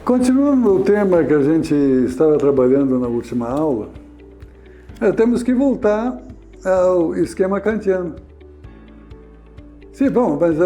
Continuando o tema que a gente estava trabalhando na última aula, temos que voltar ao esquema kantiano. Sim, bom, mas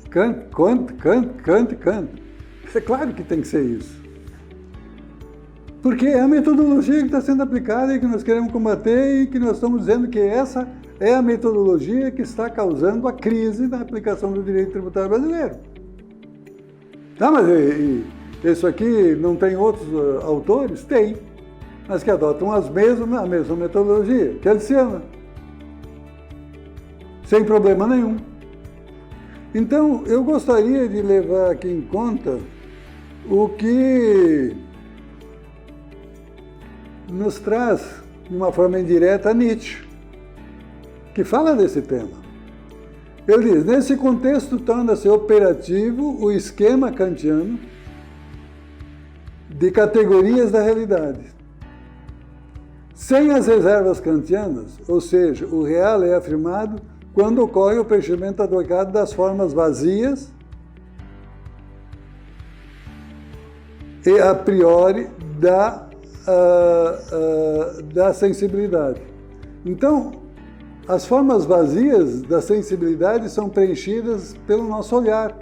Kant. É claro que tem que ser isso. Porque é a metodologia que está sendo aplicada e que nós queremos combater e que nós estamos dizendo que essa é a metodologia que está causando a crise na aplicação do direito tributário brasileiro. Tá, mas isso aqui não tem outros autores? Tem, mas que adotam a mesma metodologia, que é Liciana, sem problema nenhum. Então, eu gostaria de levar aqui em conta o que nos traz, de uma forma indireta, Nietzsche, que fala desse tema. Ele diz, nesse contexto torna-se operativo o esquema kantiano de categorias da realidade. Sem as reservas kantianas, ou seja, o real é afirmado quando ocorre o preenchimento adequado das formas vazias e a priori da sensibilidade. Então, as formas vazias da sensibilidade são preenchidas pelo nosso olhar.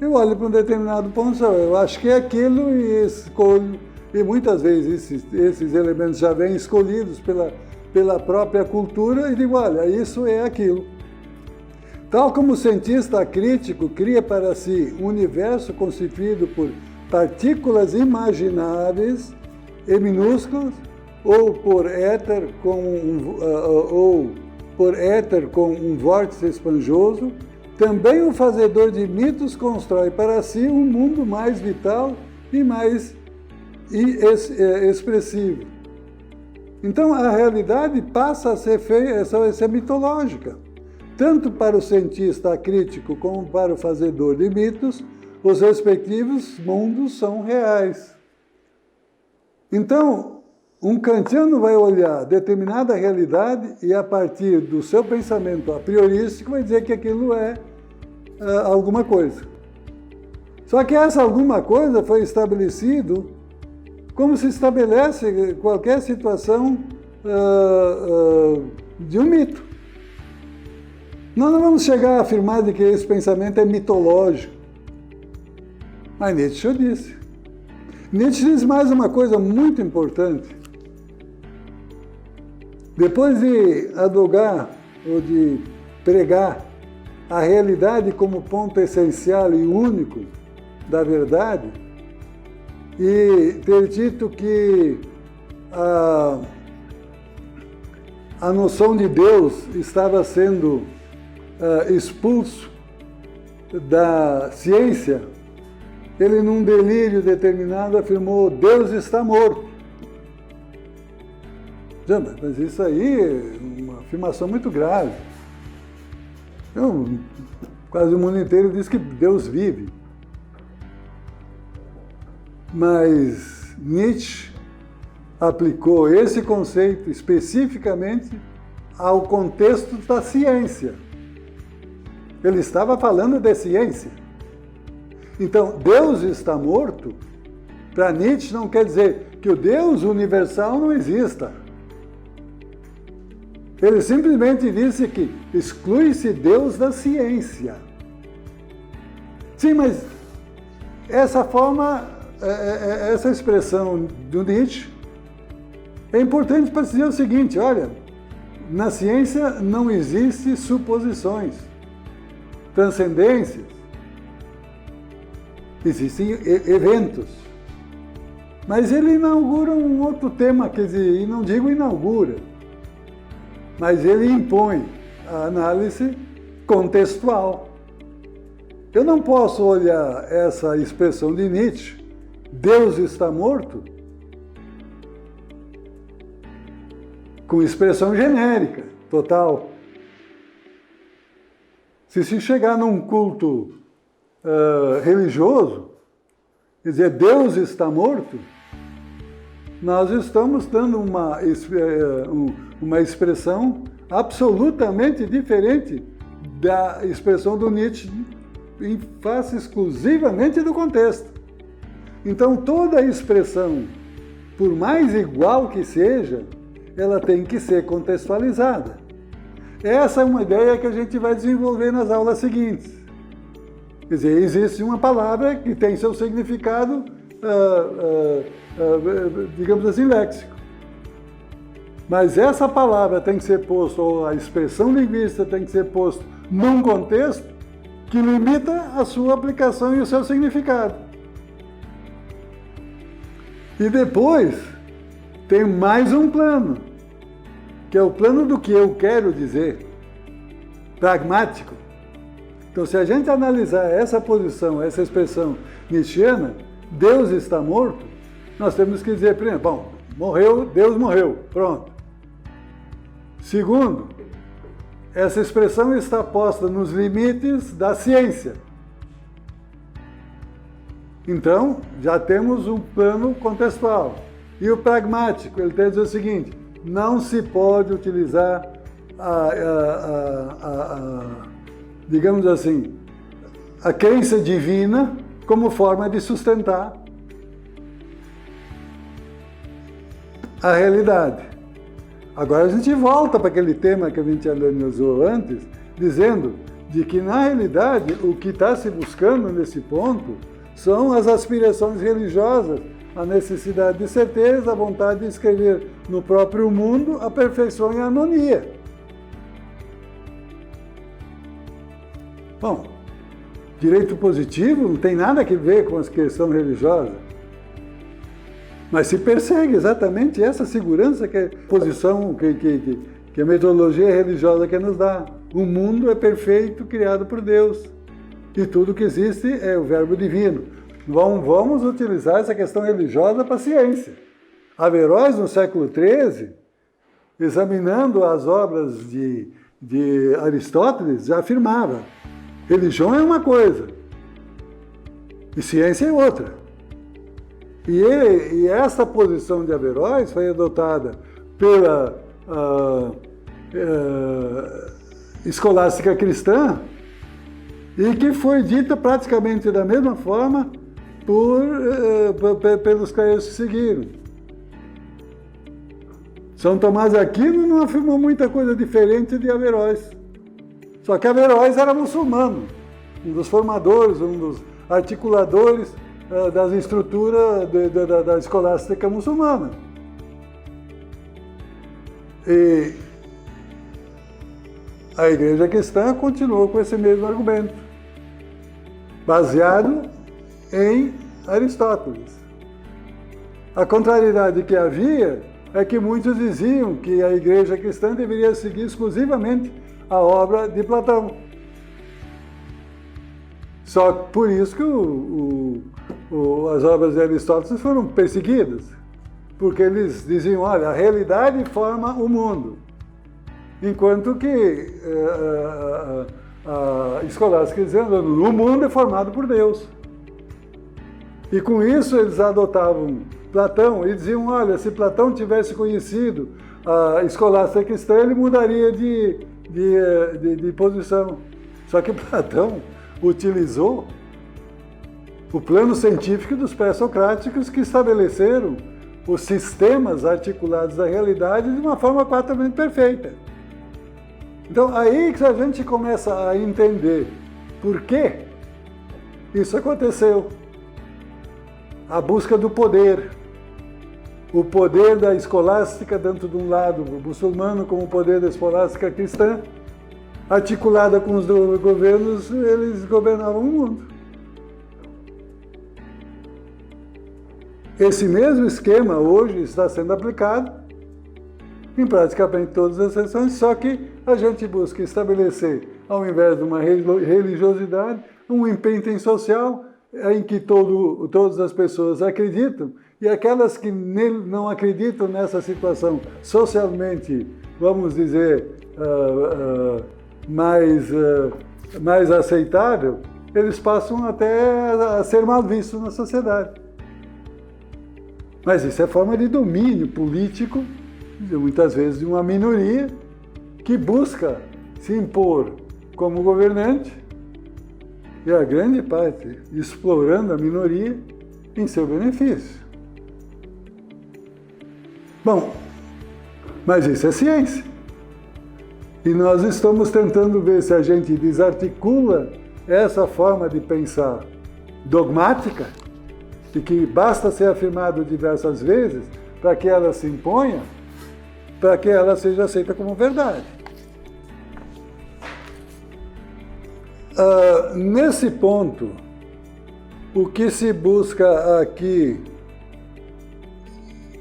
Eu olho para um determinado ponto, eu acho que é aquilo e escolho. E muitas vezes esses elementos já vêm escolhidos pela própria cultura e digo, olha, isso é aquilo. Tal como o cientista crítico cria para si um universo constituído por partículas imagináveis e minúsculas, ou por éter com um vórtice esponjoso, também o fazedor de mitos constrói para si um mundo mais vital e mais expressivo. Então, a realidade passa a ser mitológica. Tanto para o cientista crítico como para o fazedor de mitos, os respectivos mundos são reais. Então, um kantiano vai olhar determinada realidade e, a partir do seu pensamento a priorístico, vai dizer que aquilo é alguma coisa. Só que essa alguma coisa foi estabelecido como se estabelece qualquer situação de um mito. Nós não vamos chegar a afirmar de que esse pensamento é mitológico. Mas Nietzsche o disse. Nietzsche diz mais uma coisa muito importante. Depois de advogar ou de pregar a realidade como ponto essencial e único da verdade, e ter dito que a noção de Deus estava sendo expulso da ciência, ele, num delírio determinado, afirmou: Deus está morto. Mas isso aí é uma afirmação muito grave. Então, quase o mundo inteiro diz que Deus vive. Mas Nietzsche aplicou esse conceito especificamente ao contexto da ciência. Ele estava falando de ciência. Então, Deus está morto, para Nietzsche não quer dizer que o Deus universal não exista. Ele simplesmente disse que exclui-se Deus da ciência. Sim, mas essa expressão do Nietzsche é importante para dizer o seguinte, olha, na ciência não existe suposições, transcendências, existem eventos. Mas ele inaugura um outro tema, quer dizer, não digo inaugura, mas ele impõe a análise contextual. Eu não posso olhar essa expressão de Nietzsche, Deus está morto, com expressão genérica, total. Se chegar num culto religioso, quer dizer, Deus está morto, nós estamos dando uma expressão absolutamente diferente da expressão do Nietzsche em face exclusivamente do contexto. Então, toda expressão, por mais igual que seja, ela tem que ser contextualizada. Essa é uma ideia que a gente vai desenvolver nas aulas seguintes. Quer dizer, existe uma palavra que tem seu significado, digamos assim, léxico. Mas essa palavra tem que ser posta, ou a expressão linguística tem que ser posta num contexto que limita a sua aplicação e o seu significado. E depois tem mais um plano, que é o plano do que eu quero dizer, pragmático. Então, se a gente analisar essa posição, essa expressão nietzschiana, Deus está morto, nós temos que dizer, primeiro, bom, morreu, Deus morreu, pronto. Segundo, essa expressão está posta nos limites da ciência. Então, já temos um plano contextual. E o pragmático, ele tem que dizer o seguinte, não se pode utilizar digamos assim, a crença divina como forma de sustentar a realidade. Agora a gente volta para aquele tema que a gente analisou antes, dizendo de que, na realidade, o que está se buscando nesse ponto são as aspirações religiosas, a necessidade de certeza, a vontade de escrever no próprio mundo a perfeição e a harmonia. Bom, direito positivo não tem nada a ver com a questão religiosa, mas se persegue exatamente essa segurança que a posição, que a metodologia religiosa quer nos dar. O mundo é perfeito, criado por Deus, e tudo que existe é o verbo divino. Vamos utilizar essa questão religiosa para a ciência. Averroes, no século XIII, examinando as obras de Aristóteles, já afirmava: religião é uma coisa e ciência é outra. E essa posição de Averroes foi adotada pela escolástica cristã e que foi dita praticamente da mesma forma pelos caras que seguiram. São Tomás de Aquino não afirmou muita coisa diferente de Averroes. Só que Averroes era muçulmano, um dos formadores, um dos articuladores das estruturas da escolástica muçulmana. E a Igreja cristã continuou com esse mesmo argumento, baseado em Aristóteles. A contrariedade que havia é que muitos diziam que a Igreja cristã deveria seguir exclusivamente a obra de Platão. Só por isso que as obras de Aristóteles foram perseguidas, porque eles diziam, olha, a realidade forma o mundo, enquanto que a escolástica dizendo, o mundo é formado por Deus. E com isso eles adotavam Platão e diziam, olha, se Platão tivesse conhecido a escolástica cristã, ele mudaria de posição. Só que Platão utilizou o plano científico dos pré-socráticos que estabeleceram os sistemas articulados da realidade de uma forma quadramente perfeita. Então, aí que a gente começa a entender por que isso aconteceu. A busca do poder. O poder da escolástica dentro de um lado muçulmano com o poder da escolástica cristã, articulada com os governos, eles governavam o mundo. Esse mesmo esquema hoje está sendo aplicado em praticamente todas as sessões, só que a gente busca estabelecer, ao invés de uma religiosidade, um empenho social em que todas as pessoas acreditam, e aquelas que não acreditam nessa situação socialmente, vamos dizer, mais aceitável, eles passam até a ser mal vistos na sociedade. Mas isso é forma de domínio político, muitas vezes de uma minoria, que busca se impor como governante, e a grande parte explorando a minoria em seu benefício. Bom, mas isso é ciência. E nós estamos tentando ver se a gente desarticula essa forma de pensar dogmática, e que basta ser afirmado diversas vezes para que ela se imponha, para que ela seja aceita como verdade. Nesse ponto, o que se busca aqui,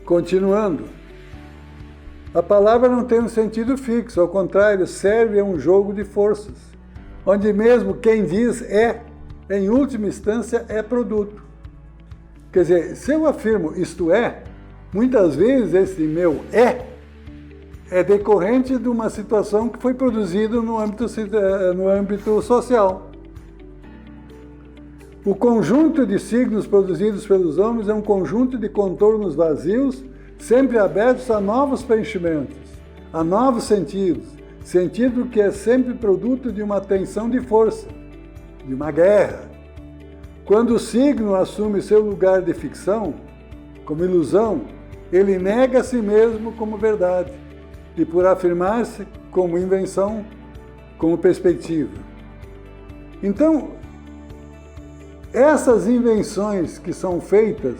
continuando, a palavra não tem um sentido fixo, ao contrário, serve a um jogo de forças, onde mesmo quem diz é, em última instância, é produto. Quer dizer, se eu afirmo isto é, muitas vezes esse meu é decorrente de uma situação que foi produzida no âmbito social. O conjunto de signos produzidos pelos homens é um conjunto de contornos vazios, sempre abertos a novos preenchimentos, a novos sentidos, sentido que é sempre produto de uma tensão de força, de uma guerra. Quando o signo assume seu lugar de ficção, como ilusão, ele nega a si mesmo como verdade, e por afirmar-se como invenção, como perspectiva. Então, essas invenções que são feitas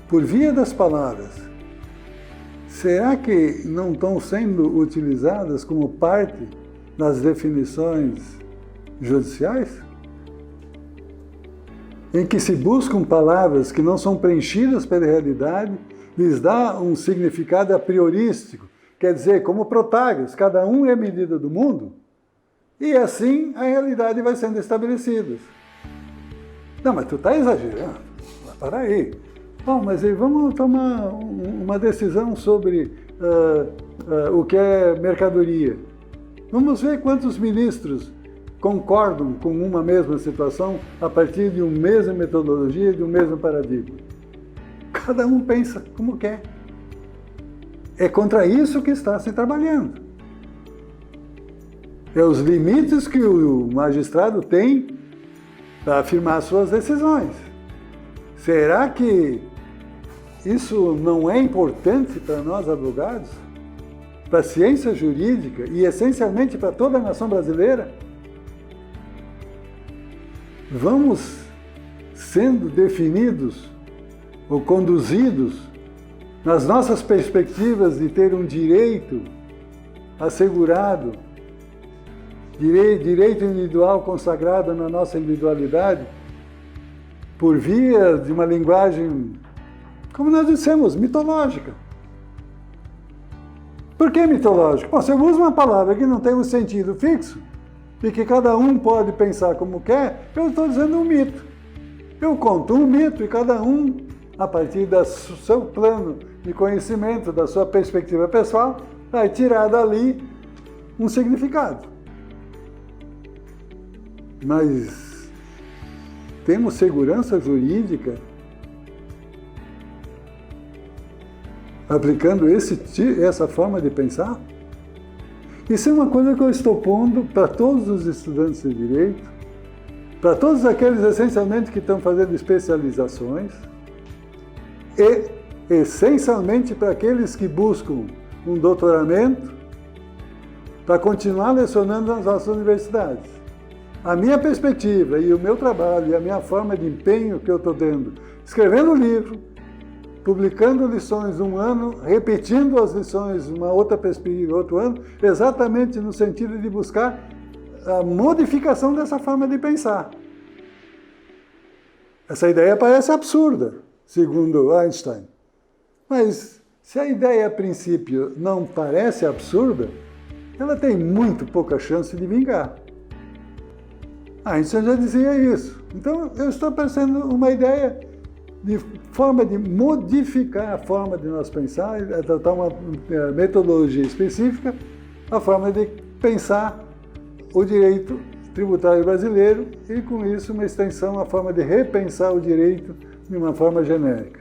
por via das palavras, será que não estão sendo utilizadas como parte das definições judiciais? Em que se buscam palavras que não são preenchidas pela realidade, lhes dá um significado a priorístico, quer dizer, como Protágoras, cada um é a medida do mundo, e assim a realidade vai sendo estabelecida. Não, mas tu está exagerando. Para aí. Bom, mas aí vamos tomar uma decisão sobre o que é mercadoria. Vamos ver quantos ministros concordam com uma mesma situação a partir de uma mesma metodologia, de um mesmo paradigma. Cada um pensa como quer. É contra isso que está se trabalhando. É os limites que o magistrado tem para afirmar suas decisões. Será que isso não é importante para nós advogados? Para a ciência jurídica e essencialmente para toda a nação brasileira? Vamos sendo definidos ou conduzidos nas nossas perspectivas de ter um direito assegurado, direito individual consagrado na nossa individualidade, por via de uma linguagem, como nós dissemos, mitológica. Por que mitológica? Bom, se eu uso uma palavra que não tem um sentido fixo, e que cada um pode pensar como quer, eu estou dizendo um mito. Eu conto um mito e cada um, a partir do seu plano de conhecimento, da sua perspectiva pessoal, vai tirar dali um significado. Mas temos segurança jurídica aplicando essa forma de pensar? Isso é uma coisa que eu estou pondo para todos os estudantes de direito, para todos aqueles essencialmente que estão fazendo especializações e essencialmente para aqueles que buscam um doutoramento para continuar lecionando nas nossas universidades. A minha perspectiva e o meu trabalho e a minha forma de empenho que eu estou tendo, escrevendo livro, publicando lições um ano, repetindo as lições uma outra perspectiva outro ano, exatamente no sentido de buscar a modificação dessa forma de pensar. Essa ideia parece absurda, segundo Einstein. Mas se a ideia a princípio não parece absurda, ela tem muito pouca chance de vingar. Einstein já dizia isso. Então eu estou pensando uma ideia de forma de modificar a forma de nós pensar, adotar uma metodologia específica, a forma de pensar o direito tributário brasileiro e, com isso, uma extensão à forma de repensar o direito de uma forma genérica.